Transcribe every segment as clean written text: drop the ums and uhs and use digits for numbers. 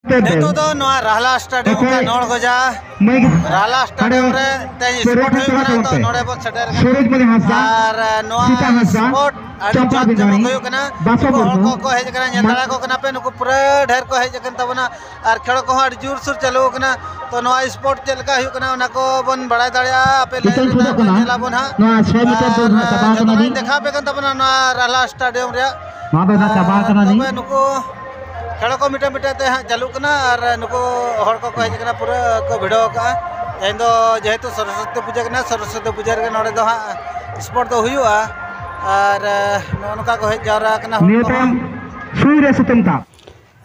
नितो दो नवा रहला स्टेडियम का नोड़ गजा रहला स्टेडियम रे ते स्पोर्ट हुई कना तो नोड़े बन सेटर और नवा स्पोर्ट आड़ी जग जमक हुई कना को हेज कना नेताड़ा को कना पे नुको पूरा ढेर को हेज कन तबना और खेल को आड़ी जोर सुर चलो कना तो नवा स्पोर्ट चलका हुई कना उना को बन बड़ा दड़िया पे ले नेला बन हा नवा 6 मीटर दूर चबा कना नी देखा पे कन तबना नवा रहला स्टेडियम रे मा बे चबा कना नी नुको खेल को मिटा मिटा ते चालू कना और नुको हर को हेज कना पूरा को भिड़ो का एन दो जेहेतु सरस्वती पूजा कना सरस्वती पूजा रे नोड़े दो हा स्पोर्ट दो हुआ और नोनका को हेज जावरा कना नियतम सुई रे सुतमता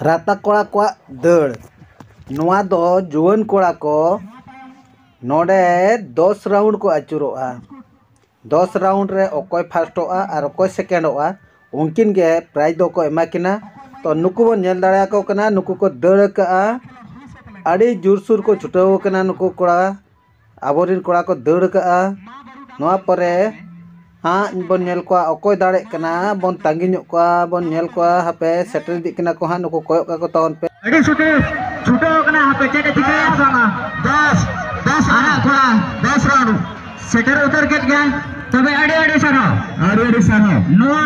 राता कोड़ा को दड़ नोआ दो जुवन कोड़ा को नोड़े 10 राउंड को अचुरोआ 10 राउंड रे ओकोय फर्स्टोआ और ओकोय सेकेंडोआ उनकिन गे प्राइज दो को एमा किना तो नुकु बन नेल दाड़ा को कना नुकु को दड़ का आड़ी जोरसुर को छुटाव कना नुकु कोड़ा आबोरिन कोड़ा को दड़ का नोआ परे हाँ बन नेल को ओकोय दाड़े कना बन तांगी ᱧᱚᱜ को बन नेल को हापे सेटर दी कना को हा नुकु कोय का तौन पे आड़ी सुटे छुटाव कना हापे चेक चिकाया बांगा 10 आना थोड़ा 10 राउंड सेटर उतर के गया तबे आड़ी सारा नोआ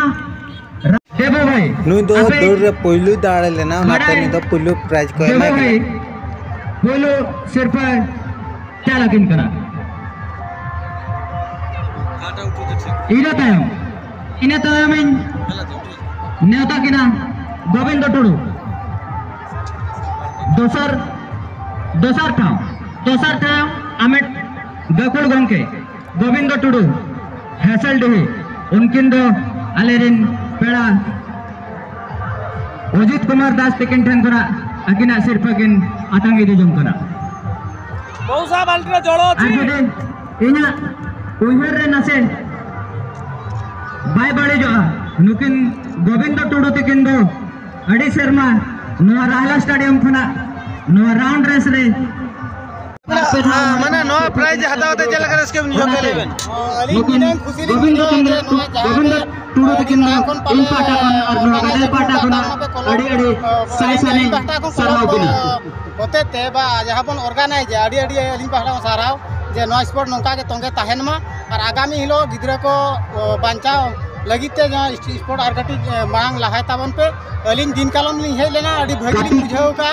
नुई दो दौड़ रे पहिलु दाड़े लेना नाते नि दो पहिलु प्राइज को एमा पहिलु सिर्फ क्या लगिन करा इना तायम नेता किना गोविंद टुडू दोसर ठाव आमेट गकुल गंके गोविंद टुडू हेसल डही उनकिन दो आलेरिन पेड़ा अजित कुमार दास पेकिन ठन करा अकिना सिरफकिन आतंगी दिजम करा बहुसा बाल्टी जड़ो छी इना उहर रे नसे बाय बड़े जो नुकिन गोविंद टुडू तिकिन दो अड़ी शर्मा नोआ रहला स्टेडियम खना नोआ राउंड रेस रे माने नो प्राइज हतावते चल कर इसके नियो के लेबन अलिन खुशी गोविंद टुडू तकिन इन पाटा और नो गदे पाटा खना अड़ी साई साने सरनाव बिना होते ते बा जहां बन ऑर्गेनाइज अड़ी अलिन पाटा साराव जे नो स्पोर्ट नोका के तंगे ताहेन मा और आगामी हिलो गिद्रा को बांचाव लगिते जहां स्पोर्ट आर कटी मांग लहाय ताबन पे अलिन दिन कालम लिन हे लेना अड़ी भगली बुझाव का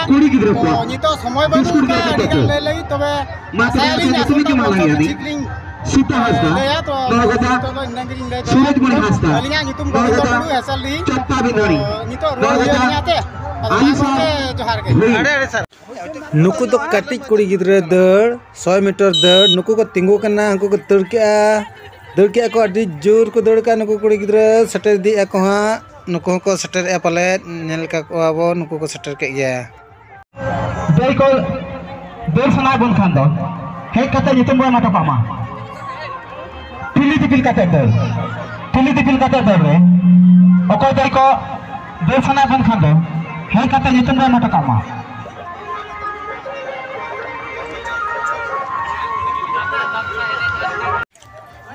नितो समय बनु का अड़ी गन ले लई तबे मासालिन असुमी के मांग यानी सीता हस्ता तो नंगरिन ले सूरज मणि हस्ता अलिया नितुम को टुडू हेसल ली चत्ता बिनरी नितो रोज याते जोहार के अरे सर नुकु तो कटिक कुड़ी गिद्रा दड़ 100 मीटर दड़ नुकु को तिंगु कना हंकु को दड़ के को अड़ी जोर को दड़ का नुकु कुड़ी गिद्रा सटर दी को हा नुकु को सटर ए पले नेल का को आबो नुकु को सटर के गया दई को दड़ सना बन खान दो हे कते नितुम बना तो पामा तिली कते दड़ रे ओको दई को दड़ सना बन खान दो हे कते नितुम बना तो पामा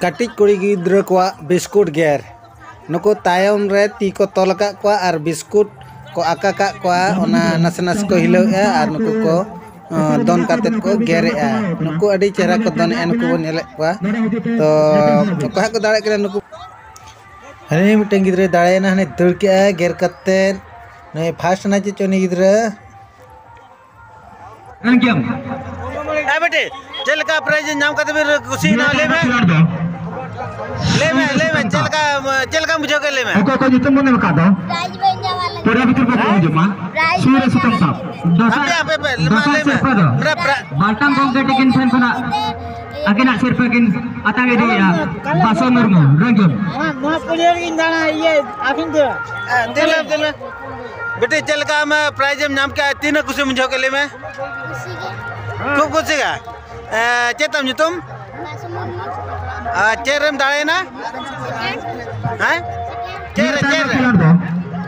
कटिक कुड़ी गिद्रा को बिस्कुट गेर नुको तायम रे ती को तोल का को और बिस्कुट को आका का को ओना नस को हिलौए और नुको को दोन काते को गेरेआ नुको अडी चेहरा को दोन एन को नेले को तो को को दाड़े के नुको हने मिटन गिद्रा दाड़े ना हने दड़ के गेर कते ने फास्ट ना चोनी गिद्रा अंकियम ए बेटे चल का प्राइज नाम का तबे खुशी ना ले में चल का मुझे के ले में को जितम बने का दो प्राइज बन वाला तोरा भीतर को जमा सूर्य सुतम साहब दोसा ले में बाल्टन को के टिकिन फन फना अकिना सिर पे किन अतागे दिया बासो मुर्मू रंगम नो प्लेयर किन दाना ये आखिन दे बेटे चल का में प्राइज नाम का तीन खुशी मुझे के ले में खूब खुशी का चेतम जुतम चेरम दाड़े ना हैं चेर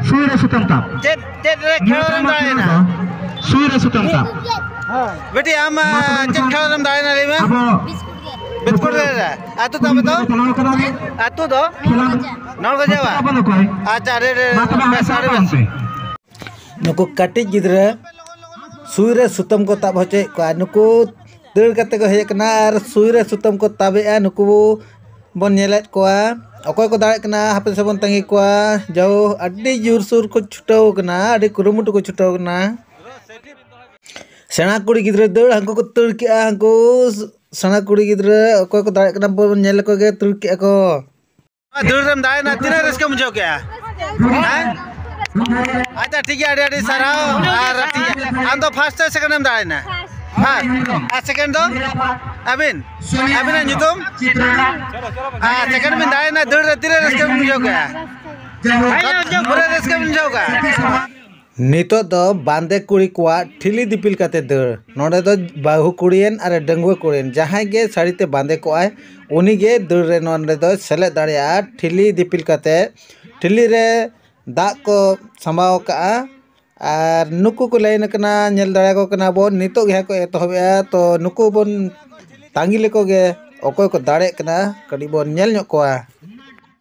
सूर्य सुतम ता चेर खेलम दाड़े ना सूर्य सुतम ता बेटी हम चेर खेलम दाड़े ना ले में बिस्कुट दे रहा आतु तब तो आतु दो नौल को जावा अच्छा रे सारे नुको कटिक गिद्रा सुईरे सुतम को ताब होचे को नुकु दड़ कते को हेकना और सुईरे सुतम को ताबेआ नुकु बन नेलेत को अकोय को दाड़े कना हापे से बन तंगी को जाओ अड्डी जोर सुर को छुटाव कना अड्डी कुरुमुटु को छुटाव कना सेना कुड़ी गिद्रे दड़ हंको को तड़ के हंको सेना कुड़ी गिद्रे अकोय को दाड़े कना बन नेले को गे तड़ के को दड़म दाए ना तिना रस्के मुझो क्या अच्छा ठीक है अड़ी सराव आम तो फर्स्ट सेकंड में दाए ना फर्स्ट सेकंड दो अबिन नुतुम सेकंड में दाए ना दड़ तिना रस्के मुझो क्या पूरा रस्के मुझो का नितो दो बांदे कुड़ी कुआ ठिली दिपिल काते दड़ नोडे दो बाहु कुड़ियन और डंगुआ कुड़ियन जहां गे साड़ीते बांदे को आए उनी गे दड़ रे नोडे दो सेले दाड़िया ठिली दिपिल काते ठिली रे दाग को संभाव का और नुकु को लाइन कना नेल दाड़ा को कना बोन नितो गे को एतहबे तो नुकु बोन तांगी लेको गे अकोय को दाड़े कना कडी बोन नेल ᱧᱚᱜ कोआ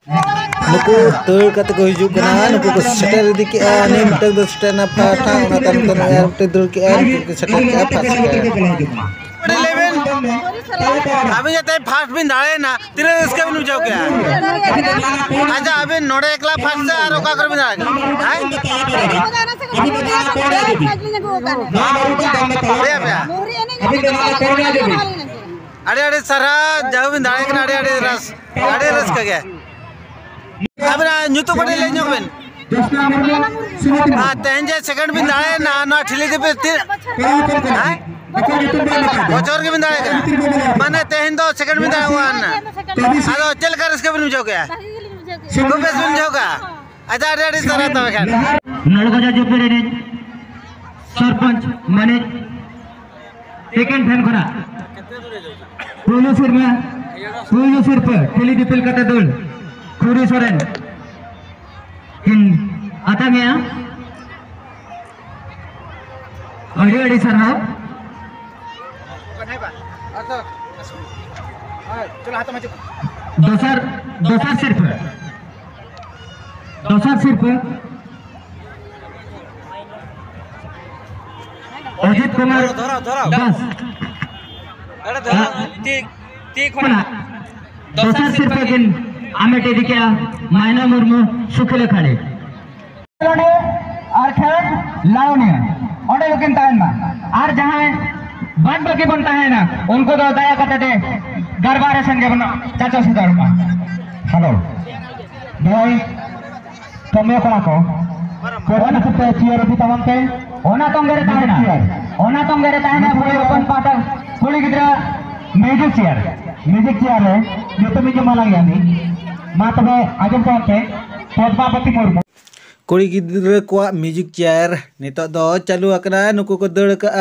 नुकु तड़ कते को हिजु कना नुकु को सेटर दी के ने मटक दो सेटर ना पाठा ओना तम तम यार मटे दड़ के नुकु सेटर के पास 11 अभी जते फास्ट बिन दाड़े ना तिरे इसके बिन जाओ क्या अच्छा अभी नोडे एकला फास्ट से और का कर बिन दाड़े अरे अरे सरा जाओ बिन दाड़े कना अरे रस का गया अब ना न्यूतो पड़े ले न्यू बिन तेंजे सेकंड बिन दाड़े ना ना ठिली दे पे हैं बचोर के बिंदा है माने तेहन दो सेकंड बिंदा हुआ ना आलो चल कर इसके बिन जाओ क्या को बेस बिन जाओ का अच्छा अरे सरा तो खान नलगजा जो पे रे सरपंच माने सेकंड फैन करा पुलु सिर पे ठेली दिपिल कते दल खुरी सोरेन हिन आता गया अड़ी सरहाव दोसर सिर पे अजित कुमार 10 दोसर सिर पे किन आमेटे दिया मायना मुर्मू सुखले खाड़े और खेल लाउने ओडे लोकिन तान मा और जहां बाद बाकी बनता है ना उनको तो दया करते थे दरबार संगे बना चाचा से दरबार हेलो भाई तुम्हें पढ़ा को कोना से चियर अभी तमाम के ओना तंगरे ताहे ना बोले अपन पाटा कोली गिद्रा म्यूजिक चेयर है जो तुम्हें जो माला यानी मा तबे आजम पाते पद्मावती मुर्मू कुड़ी गिद्रा को म्यूजिक चेयर नितो दो चालू अकना नुकु को दड़ का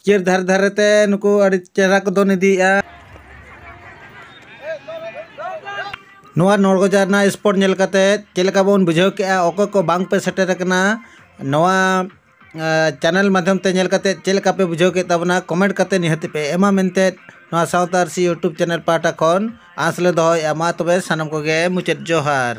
चेर धार धारते नुकु अड़ी चेहरा को दोन इदिया नोआ नोड़गोजा ना स्पोर्ट नेल कते चेलका बोन बुझाव के ओको को बांग पे सेटर कना नोआ चैनल माध्यम ते नेल कते चेलका पे बुझाव के तबना कमेंट कते निहते पे एमा मेनते नोआ सावतारसी यूट्यूब चैनल पाटा खन आसले दो एमा तबे सानम को गे मुचेद जोहार।